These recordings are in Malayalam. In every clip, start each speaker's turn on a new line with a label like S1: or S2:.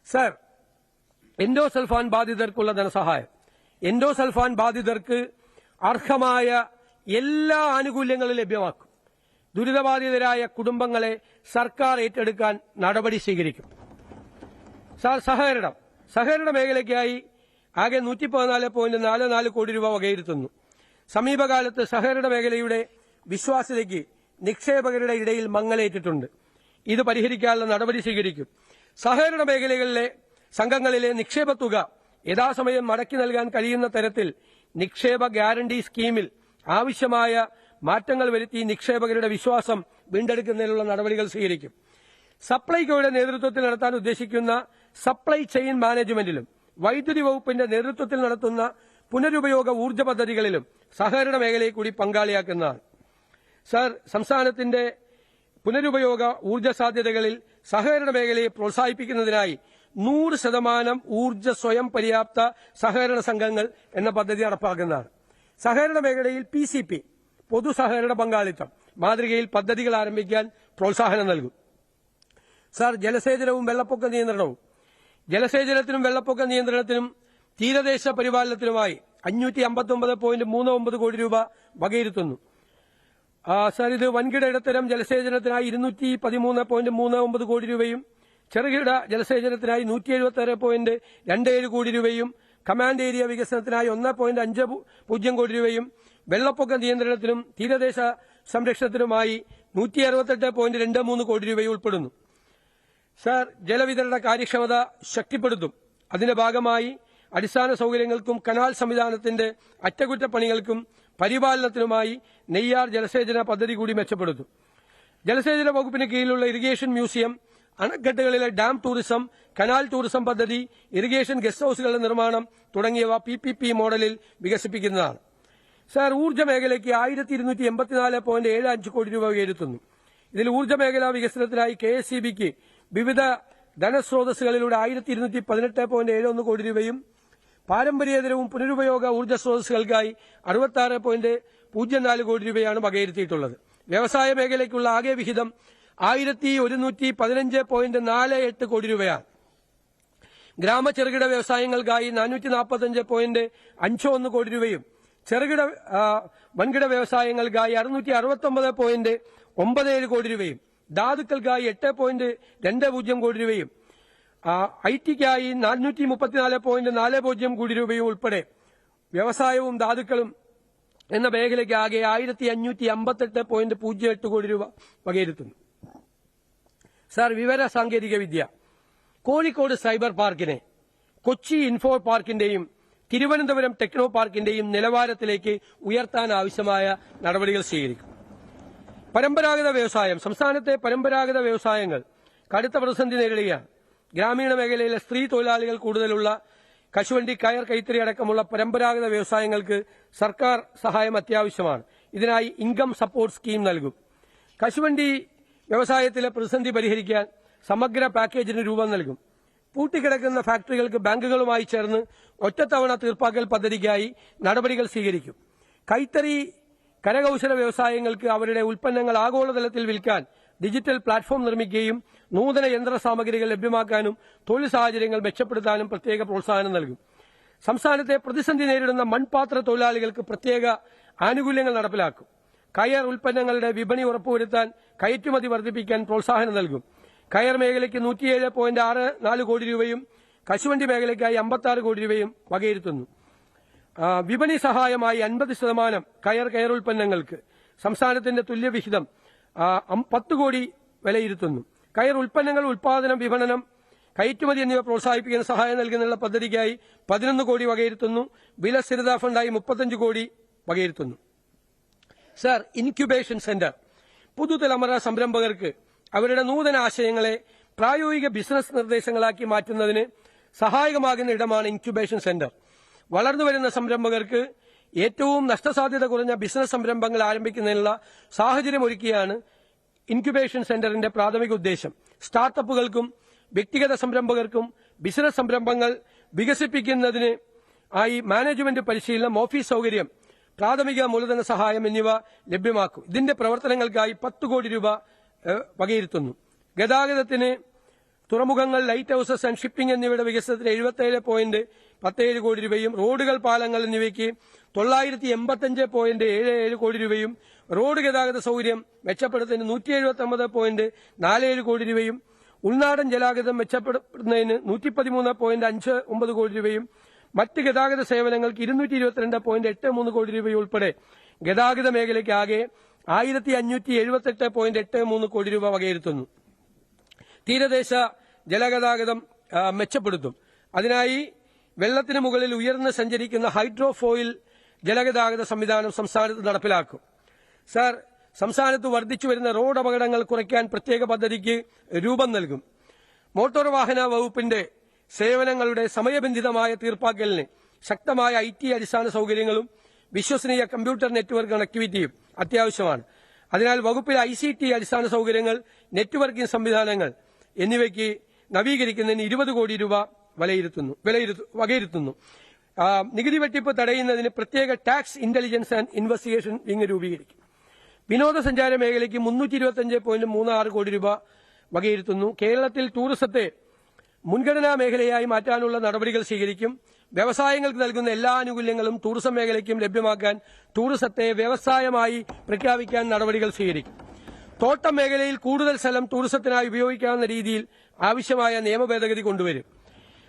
S1: സർ, എൻഡോസൾഫാൻ ബാധിതർക്കുള്ള ധനസഹായം. എൻഡോസൾഫാൻ ബാധിതർക്ക് അർഹമായ എല്ലാ ആനുകൂല്യങ്ങളും ലഭ്യമാക്കും. ദുരിതബാധിതരായ കുടുംബങ്ങളെ സർക്കാർ ഏറ്റെടുക്കാൻ നടപടി സ്വീകരിക്കും. സാർ, സഹകരണ മേഖലയ്ക്കായി ആകെ 114.44 കോടി രൂപ വകയിരുത്തുന്നു. സമീപകാലത്ത് സഹകരണ മേഖലയുടെ വിശ്വാസ്യതയ്ക്ക് നിക്ഷേപകരുടെ ഇടയിൽ മങ്ങലേറ്റിട്ടുണ്ട്. ഇത് പരിഹരിക്കാനുള്ള നടപടി സ്വീകരിക്കും. സഹകരണ മേഖലകളിലെ സംഘങ്ങളിലെ നിക്ഷേപ തുക യഥാസമയം മടക്കി നൽകാൻ കഴിയുന്ന തരത്തിൽ നിക്ഷേപ ഗ്യാരണ്ടി സ്കീമിൽ ആവശ്യമായ മാറ്റങ്ങൾ വരുത്തി നിക്ഷേപകരുടെ വിശ്വാസം വീണ്ടെടുക്കുന്നതിനുള്ള നടപടികൾ സ്വീകരിക്കും. സപ്ലൈകോയുടെ നേതൃത്വത്തിൽ നടത്താൻ ഉദ്ദേശിക്കുന്ന സപ്ലൈ ചെയിൻ മാനേജ്മെന്റിലും വൈദ്യുതി വകുപ്പിന്റെ നേതൃത്വത്തിൽ നടത്തുന്ന പുനരുപയോഗ ഊർജ്ജ പദ്ധതികളിലും സഹകരണ മേഖലയെ കൂടി പങ്കാളിയാക്കുന്നതാണ്. സർ, സംസ്ഥാനത്തിന്റെ പുനരുപയോഗ ഊർജ്ജ സാധ്യതകളിൽ സഹകരണ മേഖലയെ പ്രോത്സാഹിപ്പിക്കുന്നതിനായി 100% ഊർജ്ജ സ്വയം പര്യാപ്ത സഹകരണ സംഘങ്ങൾ എന്ന പദ്ധതി നടപ്പാക്കുന്നതാണ്. സഹകരണ മേഖലയിൽ PCP പൊതു സഹകരണ പങ്കാളിത്തം മാതൃകയിൽ പദ്ധതികൾ ആരംഭിക്കാൻ പ്രോത്സാഹനം നൽകും. സർ, ജലസേചനവും വെള്ളപ്പൊക്ക നിയന്ത്രണവും. ജലസേചനത്തിനും വെള്ളപ്പൊക്ക നിയന്ത്രണത്തിനും തീരദേശ പരിപാലനത്തിനുമായി 559.39 കോടി രൂപ വകയിരുത്തുന്നു. സർ, ഇത് വൻകിട ഇടത്തരം ജലസേചനത്തിനായി 213.39 കോടി രൂപയും ചെറുകിട ജലസേചനത്തിനായി 176.27 കോടി രൂപയും കമാൻഡ് ഏരിയ വികസനത്തിനായി 1.50 കോടി രൂപയും വെള്ളപ്പൊക്ക നിയന്ത്രണത്തിനും തീരദേശ സംരക്ഷണത്തിനുമായി 168.23 കോടി രൂപയും ഉൾപ്പെടുന്നു. സർ, ജലവിതരണ കാര്യക്ഷമത ശക്തിപ്പെടുത്തും. അതിന്റെ ഭാഗമായി അടിസ്ഥാന സൌകര്യങ്ങൾക്കും കനാൽ സംവിധാനത്തിന്റെ അറ്റകുറ്റപ്പണികൾക്കും പരിപാലനത്തിനുമായി നെയ്യാർ ജലസേചന പദ്ധതി കൂടി മെച്ചപ്പെടുത്തും. ജലസേചന വകുപ്പിന് കീഴിലുള്ള ഇറിഗേഷൻ മ്യൂസിയം, അണക്കെട്ടുകളിലെ ഡാം ടൂറിസം, കനാൽ ടൂറിസം പദ്ധതി, ഇറിഗേഷൻ ഗസ്റ്റ് ഹൌസുകളുടെ നിർമ്മാണം തുടങ്ങിയവ PPP മോഡലിൽ വികസിപ്പിക്കുന്നതാണ്. സർ, ഊർജ്ജ മേഖലയ്ക്ക് 1284.75 കോടി രൂപ വകയിരുത്തുന്നു. ഇതിൽ ഊർജ്ജ മേഖലാ വികസനത്തിനായി KSEBക്ക് വിവിധ ധനസ്രോതസ്സുകളിലൂടെ 1218.71 കോടി രൂപയും പാരമ്പര്യേതരവും പുനരുപയോഗ ഊർജ്ജ സ്രോതസ്സുകൾക്കായി 66.04 കോടി രൂപയാണ് വകയിരുത്തിയിട്ടുള്ളത്. വ്യവസായ മേഖലയ്ക്കുള്ള ആകെ വിഹിതം 1115.48 കോടി രൂപയാണ്. ഗ്രാമ ചെറുകിട വ്യവസായങ്ങൾക്കായി 445.51 കോടി രൂപയും ചെറുകിട വൻകിട വ്യവസായങ്ങൾക്കായി 669.97 കോടി രൂപയും ധാതുക്കൾക്കായി 8.20 കോടി രൂപയും IT-ക്കായി 434.40 കോടി രൂപയും ഉൾപ്പെടെ വ്യവസായവും ധാതുക്കളും എന്ന മേഖലയ്ക്ക് ആകെ 1558.08 കോടി രൂപ വകയിരുത്തുന്നു. സർ, വിവര സാങ്കേതിക വിദ്യ. കോഴിക്കോട് സൈബർ പാർക്കിനെ കൊച്ചി ഇൻഫോ പാർക്കിന്റെയും തിരുവനന്തപുരം ടെക്നോ പാർക്കിന്റെയും നിലവാരത്തിലേക്ക് ഉയർത്താൻ ആവശ്യമായ നടപടികൾ സ്വീകരിക്കും. പരമ്പരാഗത വ്യവസായം. സംസ്ഥാനത്തെ പരമ്പരാഗത വ്യവസായങ്ങൾ കടുത്ത പ്രതിസന്ധി നേരിടുകയാണ്. ഗ്രാമീണ മേഖലയിലെ സ്ത്രീ തൊഴിലാളികൾ കൂടുതലുള്ള കശുവണ്ടി, കയർ, കൈത്തറി അടക്കമുള്ള പരമ്പരാഗത വ്യവസായങ്ങൾക്ക് സർക്കാർ സഹായം അത്യാവശ്യമാണ്. ഇതിനായി ഇൻകം സപ്പോർട്ട് സ്കീം നൽകും. കശുവണ്ടി വ്യവസായത്തിലെ പ്രതിസന്ധി പരിഹരിക്കാൻ സമഗ്ര പാക്കേജിന് രൂപം നൽകും. പൂട്ടിക്കിടക്കുന്ന ഫാക്ടറികൾക്ക് ബാങ്കുകളുമായി ചേർന്ന് ഒറ്റത്തവണ തീർപ്പാക്കൽ പദ്ധതിക്കായി നടപടികൾ സ്വീകരിക്കും. കൈത്തറി, കരകൌശല വ്യവസായങ്ങൾക്ക് അവരുടെ ഉൽപ്പന്നങ്ങൾ ആഗോളതലത്തിൽ വിൽക്കാൻ ഡിജിറ്റൽ പ്ലാറ്റ്ഫോം നിർമ്മിക്കുകയും നൂതന യന്ത്ര സാമഗ്രികൾ ലഭ്യമാക്കാനും തൊഴിൽ സാഹചര്യങ്ങൾ മെച്ചപ്പെടുത്താനും പ്രത്യേക പ്രോത്സാഹനം നൽകും. സംസ്ഥാനത്തെ പ്രതിസന്ധി നേരിടുന്ന മൺപാത്ര തൊഴിലാളികൾക്ക് പ്രത്യേക ആനുകൂല്യങ്ങൾ നടപ്പിലാക്കും. കയർ ഉൽപ്പന്നങ്ങളുടെ വിപണി ഉറപ്പുവരുത്താൻ കയറ്റുമതി വർദ്ധിപ്പിക്കാൻ പ്രോത്സാഹനം നൽകും. കയർ മേഖലയ്ക്ക് 107.64 കോടി രൂപയും കശുവണ്ടി മേഖലയ്ക്കായി 56 കോടി രൂപയും വകയിരുത്തുന്നു. വിപണി സഹായമായി 50% കയർ ഉൽപ്പന്നങ്ങൾക്ക് സംസ്ഥാനത്തിന്റെ തുല്യവിഹിതം 10 കോടി വിലയിരുത്തുന്നു. കയർ ഉൽപ്പന്നങ്ങൾ ഉൽപാദനം, വിപണനം, കയറ്റുമതി എന്നിവ പ്രോത്സാഹിപ്പിക്കുന്ന സഹായം നൽകുന്നതിനുള്ള പദ്ധതിക്കായി 11 കോടി വകയിരുത്തുന്നു. വില സ്ഥിരതാ ഫണ്ടായി 35 കോടി വകയിരുത്തുന്നു. Sir, incubation centre. പുതുതലമുറ സംരംഭകർക്ക് അവരുടെ നൂതന ആശയങ്ങളെ പ്രായോഗിക ബിസിനസ് നിർദ്ദേശങ്ങളാക്കി മാറ്റുന്നതിന് സഹായകമാകുന്ന ഇടമാണ് ഇൻക്യുബേഷൻ സെന്റർ. വളർന്നുവരുന്ന സംരംഭകർക്ക് ഏറ്റവും നഷ്ടസാധ്യത കുറഞ്ഞ ബിസിനസ് സംരംഭങ്ങൾ ആരംഭിക്കുന്നതിനുള്ള സാഹചര്യമൊരുക്കിയാണ് ഇൻക്യുബേഷൻ സെന്ററിന്റെ പ്രാഥമിക ഉദ്ദേശം. സ്റ്റാർട്ടപ്പുകൾക്കും വ്യക്തിഗത സംരംഭകർക്കും ബിസിനസ് സംരംഭങ്ങൾ വികസിപ്പിക്കുന്നതിന് ആയി മാനേജ്മെന്റ് പരിശീലനം, ഓഫീസ് സൌകര്യം, പ്രാഥമിക മൂലധന സഹായം എന്നിവ ലഭ്യമാക്കും. ഇതിന്റെ പ്രവർത്തനങ്ങൾക്കായി 10 കോടി രൂപ വകയിരുത്തുന്നു. ഗതാഗതത്തിന് തുറമുഖങ്ങൾ, ലൈറ്റ് ഹൌസസ് ആൻഡ് ഷിപ്പിംഗ് എന്നിവയുടെ വികസനത്തിന് 77.17 കോടി രൂപയും റോഡുകൾ, പാലങ്ങൾ എന്നിവയ്ക്ക് 985.77 കോടി രൂപയും റോഡ് ഗതാഗത സൌകര്യം മെച്ചപ്പെടുത്തുന്നതിന് 179.47 കോടി രൂപയും ഉൾനാടൻ ജലഗതാഗതം മെച്ചപ്പെടുത്തുന്നതിന് 113.59 കോടി രൂപയും മറ്റ് ഗതാഗത സേവനങ്ങൾക്ക് 222.83 കോടി രൂപയും ഉൾപ്പെടെ ഗതാഗത മേഖലയ്ക്ക് ആകെ 1578.83 കോടി രൂപ വകയിരുത്തുന്നു. തീരദേശ ജലഗതാഗതം മെച്ചപ്പെടുത്തും. അതിനായി വെള്ളത്തിന് മുകളിൽ ഉയർന്ന് സഞ്ചരിക്കുന്ന ഹൈഡ്രോഫോയിൽ ജലഗതാഗത സംവിധാനം സംസ്ഥാനത്ത് നടപ്പിലാക്കും. സർ, സംസ്ഥാനത്ത് വർദ്ധിച്ചുവരുന്ന റോഡ് അപകടങ്ങൾ കുറയ്ക്കാൻ പ്രത്യേക പദ്ധതിക്ക് രൂപം നൽകും. മോട്ടോർ വാഹന വകുപ്പിന്റെ സേവനങ്ങളുടെ സമയബന്ധിതമായ തീർപ്പാക്കലിന് ശക്തമായ IT അടിസ്ഥാന സൌകര്യങ്ങളും വിശ്വസനീയ കമ്പ്യൂട്ടർ നെറ്റ്വർക്ക് കണക്ടിവിറ്റിയും അത്യാവശ്യമാണ്. അതിനാൽ വകുപ്പിലെ ICT അടിസ്ഥാന സൌകര്യങ്ങൾ, നെറ്റ്വർക്കിംഗ് സംവിധാനങ്ങൾ എന്നിവയ്ക്ക് നവീകരിക്കുന്നതിന് 20 കോടി രൂപ വകയിരുത്തുന്നു. നികുതി വെട്ടിപ്പ് തടയുന്നതിന് പ്രത്യേക tax intelligence and investigation wing രൂപീകരിക്കും. വിനോദസഞ്ചാര മേഖലയ്ക്ക് 325.36 കോടി രൂപ വകയിരുത്തുന്നു. കേരളത്തിൽ ടൂറിസത്തെ മുൻഗണനാ മേഖലയായി മാറ്റാനുള്ള നടപടികൾ സ്വീകരിക്കും. വ്യവസായങ്ങൾക്ക് നൽകുന്ന എല്ലാ ആനുകൂല്യങ്ങളും ടൂറിസം മേഖലയ്ക്കും ലഭ്യമാക്കാൻ ടൂറിസത്തെ വ്യവസായമായി പ്രഖ്യാപിക്കാൻ നടപടികൾ സ്വീകരിക്കും. തോട്ടം മേഖലയിൽ കൂടുതൽ സ്ഥലം ടൂറിസത്തിനായി ഉപയോഗിക്കാവുന്ന രീതിയിൽ ആവശ്യമായ നിയമ ഭേദഗതി കൊണ്ടുവരും.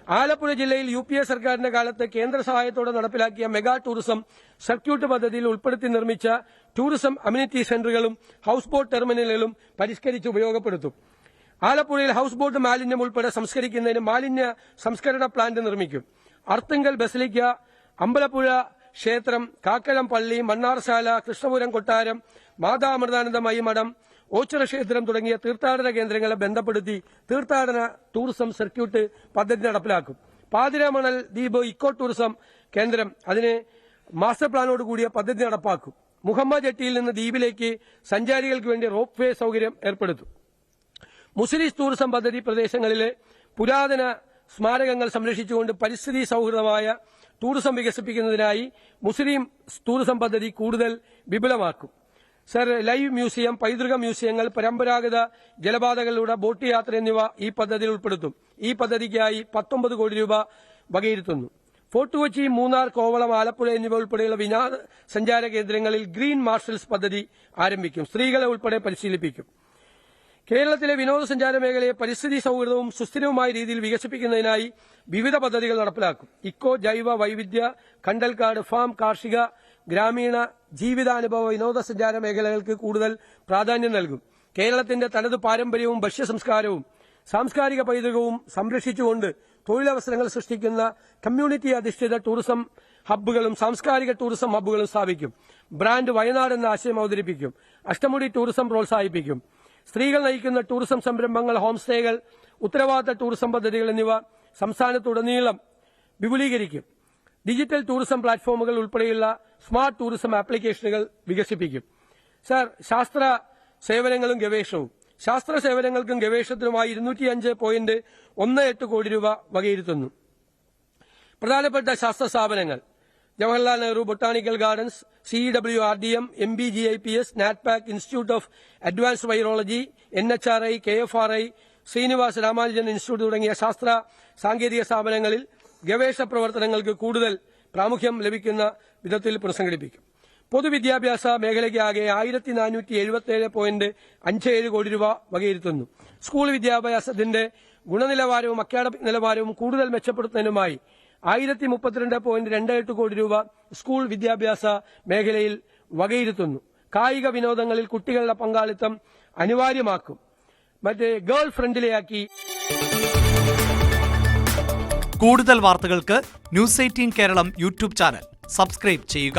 S1: ആലപ്പുഴ ജില്ലയിൽ UPA സർക്കാരിന്റെ കാലത്ത് കേന്ദ്ര സഹായത്തോടെ നടപ്പിലാക്കിയ മെഗാ ടൂറിസം സർക്യൂട്ട് പദ്ധതിയിൽ ഉൾപ്പെടുത്തി നിർമ്മിച്ച ടൂറിസം അമ്യൂണിറ്റി സെന്ററുകളും ഹൌസ് ബോട്ട് ടെർമിനലുകളും പരിഷ്കരിച്ച് ഉപയോഗപ്പെടുത്തും. ആലപ്പുഴയിൽ ഹൌസ് ബോട്ട് മാലിന്യം ഉൾപ്പെടെ സംസ്കരിക്കുന്നതിന് മാലിന്യ സംസ്കരണ പ്ലാന്റ് നിർമ്മിക്കും. അർത്തുങ്കൽ ബസലിക്ക, അമ്പലപ്പുഴ ക്ഷേത്രം, കാക്കളം പള്ളി, മണ്ണാർശാല, കൃഷ്ണപുരം കൊട്ടാരം, മാതാമൃതാനന്ദമയി മഠം, ഓച്ചിറ ക്ഷേത്രം തുടങ്ങിയ തീർത്ഥാടന കേന്ദ്രങ്ങളെ ബന്ധപ്പെടുത്തി തീർത്ഥാടന ടൂറിസം സർക്യൂട്ട് പദ്ധതി നടപ്പിലാക്കും. പാതിരാമണൽ ദ്വീപ് ഇക്കോ ടൂറിസം കേന്ദ്രം, അതിന് മാസ്റ്റർ പ്ലാനോട് കൂടിയ പദ്ധതി നടപ്പാക്കും. മുഹമ്മ ജെട്ടിയിൽ നിന്ന് ദ്വീപിലേക്ക് സഞ്ചാരികൾക്ക് വേണ്ടി റോപ്പ് വേ സൌകര്യം ഏർപ്പെടുത്തും. മുസ്ലിം ടൂറിസം പദ്ധതി പ്രദേശങ്ങളിലെ പുരാതന സ്മാരകങ്ങൾ സംരക്ഷിച്ചുകൊണ്ട് പരിസ്ഥിതി സൌഹൃദമായ ടൂറിസം വികസിപ്പിക്കുന്നതിനായി മുസ്ലിം ടൂറിസം പദ്ധതി കൂടുതൽ വിപുലമാക്കും. സർ, ലൈവ് മ്യൂസിയം, പൈതൃക മ്യൂസിയങ്ങൾ, പരമ്പരാഗത ജലപാതകളിലൂടെ ബോട്ട് യാത്ര എന്നിവ ഈ പദ്ധതിയിൽ ഉൾപ്പെടുത്തും. ഈ പദ്ധതിക്കായി 19 കോടി രൂപ വകയിരുത്തുന്നു. ഫോർട്ട് കൊച്ചി, മൂന്നാർ, കോവളം, ആലപ്പുഴ എന്നിവ ഉൾപ്പെടെയുള്ള വിനോദസഞ്ചാര കേന്ദ്രങ്ങളിൽ ഗ്രീൻ മാർഷൽസ് പദ്ധതി ആരംഭിക്കും. സ്ത്രീകളെ ഉൾപ്പെടെ പരിശീലിപ്പിക്കും. കേരളത്തിലെ വിനോദസഞ്ചാര മേഖലയെ പരിസ്ഥിതി സൌഹൃദവും സുസ്ഥിരവുമായ രീതിയിൽ വികസിപ്പിക്കുന്നതിനായി വിവിധ പദ്ധതികൾ നടപ്പിലാക്കും. ഇക്കോ, ജൈവ വൈവിധ്യ, കണ്ടൽക്കാട് ഫാം, കാർഷിക, ഗ്രാമീണ ജീവിതാനുഭവ വിനോദസഞ്ചാര മേഖലകൾക്ക് കൂടുതൽ പ്രാധാന്യം നൽകും. കേരളത്തിന്റെ തനത് പാരമ്പര്യവും ഭക്ഷ്യസംസ്കാരവും സാംസ്കാരിക പൈതൃകവും സംരക്ഷിച്ചുകൊണ്ട് തൊഴിലവസരങ്ങൾ സൃഷ്ടിക്കുന്ന കമ്മ്യൂണിറ്റി അധിഷ്ഠിത ടൂറിസം ഹബ്ബുകളും സാംസ്കാരിക ടൂറിസം ഹബ്ബുകളും സ്ഥാപിക്കും. ബ്രാൻഡ് വയനാട് എന്ന ആശയം അവതരിപ്പിക്കും. അഷ്ടമുടി ടൂറിസം പ്രോത്സാഹിപ്പിക്കും. സ്ത്രീകൾ നയിക്കുന്ന ടൂറിസം സംരംഭങ്ങൾ, ഹോം സ്റ്റേകൾ, ഉത്തരവാദിത്ത ടൂറിസം പദ്ധതികൾ എന്നിവ സംസ്ഥാനത്തുടനീളം വിപുലീകരിക്കും. ഡിജിറ്റൽ ടൂറിസം പ്ലാറ്റ്ഫോമുകൾ ഉൾപ്പെടെയുള്ള സ്മാർട്ട് ടൂറിസം ആപ്ലിക്കേഷനുകൾ വികസിപ്പിക്കും. സർ, ശാസ്ത്ര സേവനങ്ങളും ഗവേഷണവും. ശാസ്ത്ര സേവനങ്ങൾക്കും ഗവേഷണത്തിനുമായി 205.18 കോടി രൂപ വകയിരുത്തുന്നു. പ്രധാനപ്പെട്ട ശാസ്ത്ര സ്ഥാപനങ്ങൾ: Jawaharlal Nehru botanical gardens, CEWRDM, MBGIPS, NATPAC, institute of advanced virology, NHRI, KFRI, Srinivas Ramanujan institute തുടങ്ങിയ ശാസ്ത്ര സാങ്കേതിക സ്ഥാപനങ്ങളിൽ ഗവേഷണ പ്രവർത്തനങ്ങൾക്ക് കൂടുതൽ പ്രാമുഖ്യം ലഭിക്കുന്ന വിധത്തിൽ പുനഃസംഘടിപ്പിക്കും. പൊതുവിദ്യാഭ്യാസ മേഖലയ്ക്ക് ആകെ 1477.57 കോടി രൂപ വകയിരുത്തുന്നു. സ്കൂൾ വിദ്യാഭ്യാസത്തിന്റെ ഗുണനിലവാരവും അക്കാഡമിക് നിലവാരവും കൂടുതൽ മെച്ചപ്പെടുത്തുന്നതിനുമായി 1032.28 കോടി രൂപ സ്കൂൾ വിദ്യാഭ്യാസ മേഖലയിൽ വകയിരുത്തുന്നു. കായിക വിനോദങ്ങളിൽ കുട്ടികളുടെ പങ്കാളിത്തം അനിവാര്യമാക്കും. ഗേൾ ഫ്രണ്ട്ലിയാക്കി.
S2: കൂടുതൽ വാർത്തകൾക്ക് News 18 Keralam YouTube channel subscribe ചെയ്യുക.